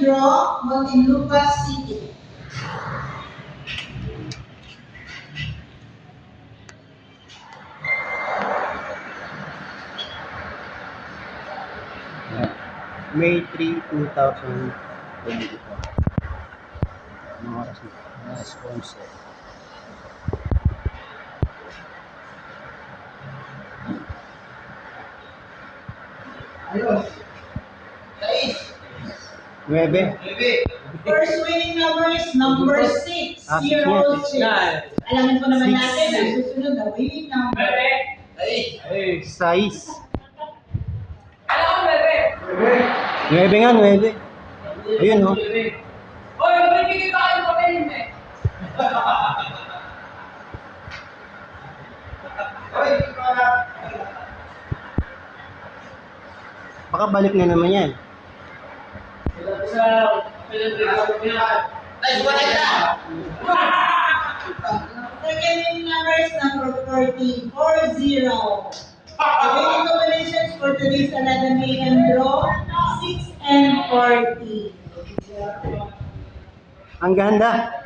draw, Muntinlupa City. May 3, 2024. Mga oras na. Alas 11. Ayos. 6. 9. First winning number is number 6, 06. Alamin po naman natin ang susunod na winning number. 6. 9 nga, 9. Ayun, oh. Oy, magbibigay pa kayo pa rin eh. Baka balik na naman yan. Second winning number is number 40, 40. The winning combinations for today's 11 million draw, 6 and 40. Ang ganda.